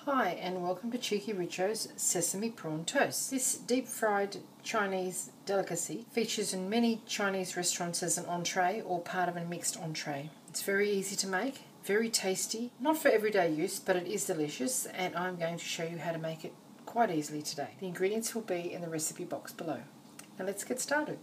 Hi and welcome to Cheekyricho's Sesame Prawn Toast. This deep-fried Chinese delicacy features in many Chinese restaurants as an entree or part of a mixed entree. It's very easy to make, very tasty, not for everyday use, but it is delicious, and I'm going to show you how to make it quite easily today. The ingredients will be in the recipe box below. Now let's get started.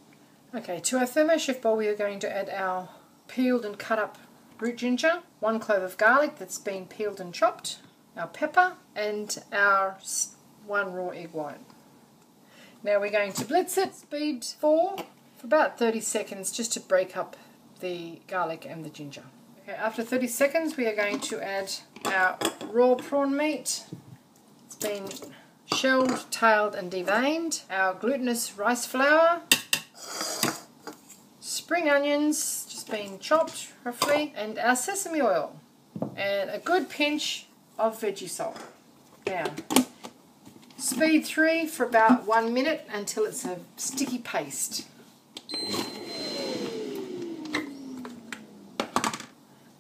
Okay, to our Thermochef bowl we are going to add our peeled and cut up root ginger, 1 clove of garlic that's been peeled and chopped, our pepper, and our 1 raw egg white. Now we're going to blitz it, speed 4, for about 30 seconds just to break up the garlic and the ginger. Okay, after 30 seconds we are going to add our raw prawn meat. It's been shelled, tailed and deveined, our glutinous rice flour, spring onions, just been chopped roughly, and our sesame oil, and a good pinch of veggie salt. Now, speed 3 for about 1 minute until it's a sticky paste.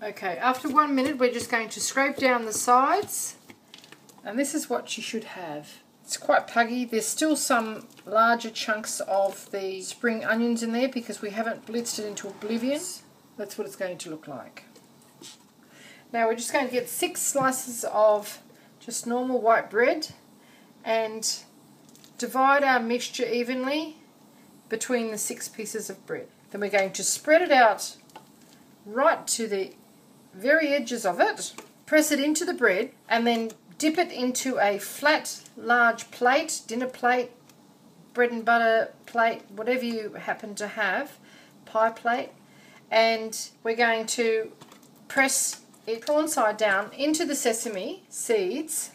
Okay, after 1 minute we're just going to scrape down the sides, and this is what you should have. It's quite puggy. There's still some larger chunks of the spring onions in there because we haven't blitzed it into oblivion. That's what it's going to look like. Now we're just going to get 6 slices of just normal white bread and divide our mixture evenly between the 6 pieces of bread. Then we're going to spread it out right to the very edges of it, press it into the bread, and then dip it into a flat, large plate, dinner plate, bread and butter plate, whatever you happen to have, pie plate, and we're going to press it prawn side down into the sesame seeds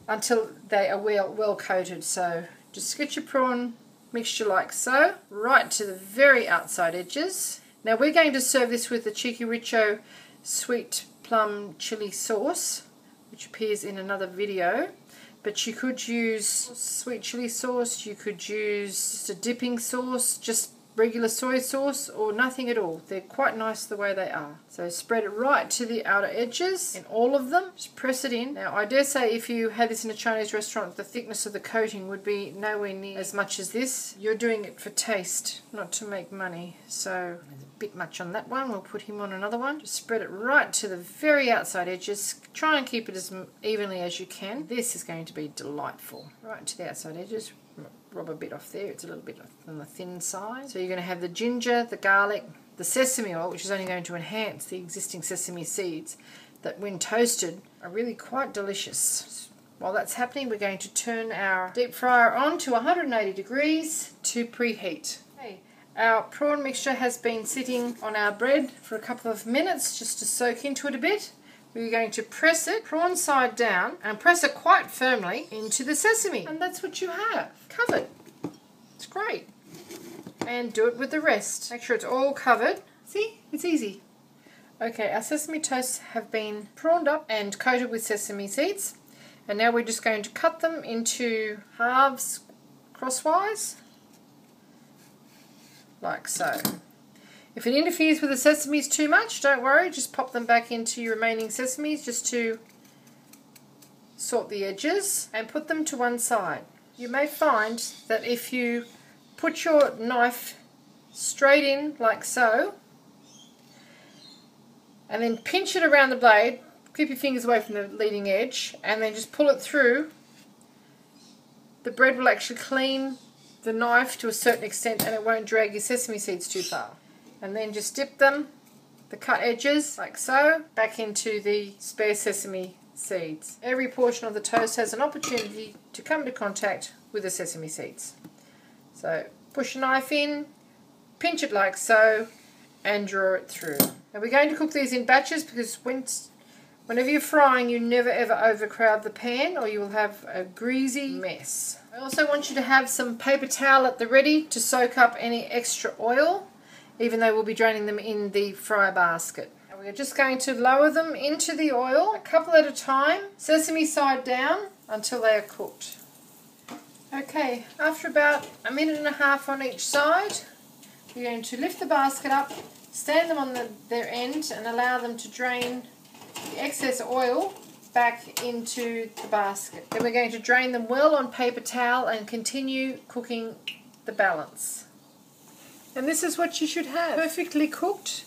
until they are well coated. So just get your prawn mixture like so, right to the very outside edges. Now we're going to serve this with the cheekyricho sweet plum chili sauce, which appears in another video, but you could use sweet chili sauce, you could use just a dipping sauce, just regular soy sauce, or nothing at all. They're quite nice the way they are. So spread it right to the outer edges in all of them. Just press it in. Now I dare say if you had this in a Chinese restaurant, the thickness of the coating would be nowhere near as much as this. You're doing it for taste, not to make money. So there's a bit much on that one. We'll put him on another one. Just spread it right to the very outside edges. Try and keep it as evenly as you can. This is going to be delightful. Right to the outside edges. Rob a bit off there, it's a little bit on the thin side. So you're going to have the ginger, the garlic, the sesame oil, which is only going to enhance the existing sesame seeds that when toasted are really quite delicious. While that's happening, we're going to turn our deep fryer on to 180 degrees to preheat. Okay. Our prawn mixture has been sitting on our bread for a couple of minutes just to soak into it a bit. We're going to press it prawn side down and press it quite firmly into the sesame, and that's what you have covered. It's great. And do it with the rest. Make sure it's all covered. See, it's easy. Okay, our sesame toasts have been prawned up and coated with sesame seeds, and now we're just going to cut them into halves crosswise like so. If it interferes with the sesames too much, don't worry, just pop them back into your remaining sesames just to sort the edges and put them to one side. You may find that if you put your knife straight in like so and then pinch it around the blade, keep your fingers away from the leading edge, and then just pull it through, the bread will actually clean the knife to a certain extent and it won't drag your sesame seeds too far. And then just dip them, the cut edges, like so, back into the spare sesame seeds. Every portion of the toast has an opportunity to come into contact with the sesame seeds. So push a knife in, pinch it like so, and draw it through. Now we're going to cook these in batches because whenever you're frying, you never ever overcrowd the pan or you will have a greasy mess. I also want you to have some paper towel at the ready to soak up any extra oil, even though we'll be draining them in the fryer basket. And we're just going to lower them into the oil, a couple at a time, sesame side down, until they are cooked. Okay, after about 1.5 minutes on each side, we're going to lift the basket up, stand them on their end and allow them to drain the excess oil back into the basket. Then we're going to drain them well on paper towel and continue cooking the balance. And this is what you should have. Perfectly cooked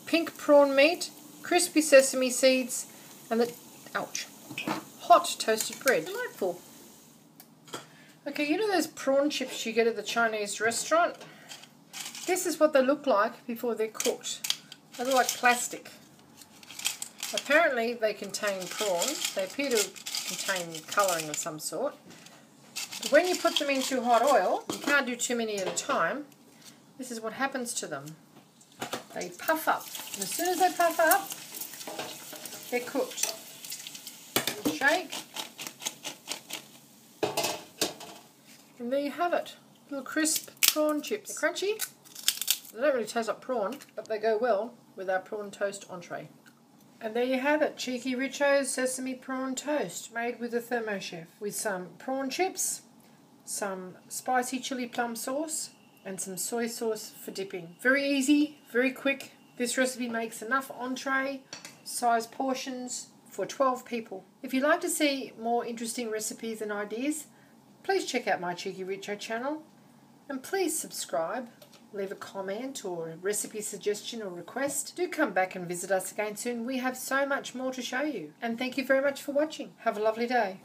pink prawn meat, crispy sesame seeds, and the hot toasted bread. Delightful. Okay, you know those prawn chips you get at the Chinese restaurant? This is what they look like before they're cooked. They look like plastic. Apparently they contain prawn. They appear to contain colouring of some sort. But when you put them into hot oil, you can't do too many at a time, this is what happens to them. They puff up. And as soon as they puff up, they're cooked. Shake. And there you have it. Little crisp prawn chips. They're crunchy. They don't really taste like prawn, but they go well with our prawn toast entree. And there you have it, cheekyricho sesame prawn toast, made with the Thermochef, with some prawn chips, some spicy chili plum sauce, and some soy sauce for dipping. Very easy, very quick. This recipe makes enough entree size portions for 12 people. If you'd like to see more interesting recipes and ideas, please check out my cheekyricho channel, and please subscribe. Leave a comment or a recipe suggestion or request. Do come back and visit us again soon. We have so much more to show you. And thank you very much for watching. Have a lovely day.